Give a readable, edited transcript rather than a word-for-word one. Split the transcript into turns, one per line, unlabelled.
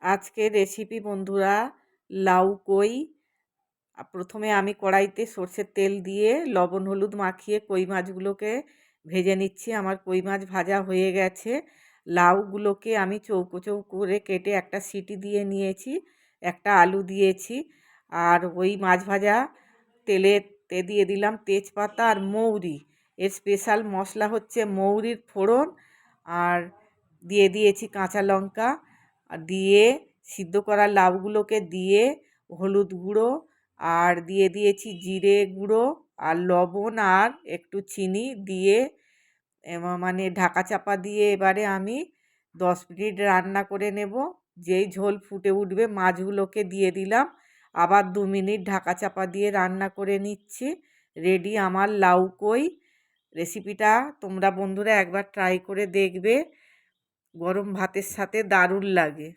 আজকের রেসিপি বন্ধুরা, লাউ কই। প্রথমে আমি কড়াইতে সর্ষের তেল দিয়ে লবণ হলুদ মাখিয়ে কই মাছগুলোকে ভেজে নিচ্ছি। আমার কই মাছ ভাজা হয়ে গেছে। লাউগুলোকে আমি চৌকো চৌকো করে কেটে একটা সিটি দিয়ে নিয়েছি, একটা আলু দিয়েছি। আর ওই মাছ ভাজা তেলেতে দিয়ে দিলাম তেজপাতা আর মৌরি। এর স্পেশাল মশলা হচ্ছে মৌরির ফোড়ন। আর দিয়ে দিয়েছি কাঁচা লঙ্কা। আর দিয়ে সিদ্ধ করা লাউগুলোকে দিয়ে হলুদ গুঁড়ো আর দিয়ে দিয়েছি জিরে গুঁড়ো আর লবণ আর একটু চিনি দিয়ে মানে ঢাকা চাপা দিয়ে এবারে আমি 10 মিনিট রান্না করে নেব। যেই ঝোল ফুটে উঠবে মাছগুলোকে দিয়ে দিলাম, আবার 2 মিনিট ঢাকা চাপা দিয়ে রান্না করে নিচ্ছি। রেডি আমার লাউ কই। রেসিপিটা তোমরা বন্ধুরা একবার ট্রাই করে দেখবে, গরম ভাতের সাথে দারুণ লাগে।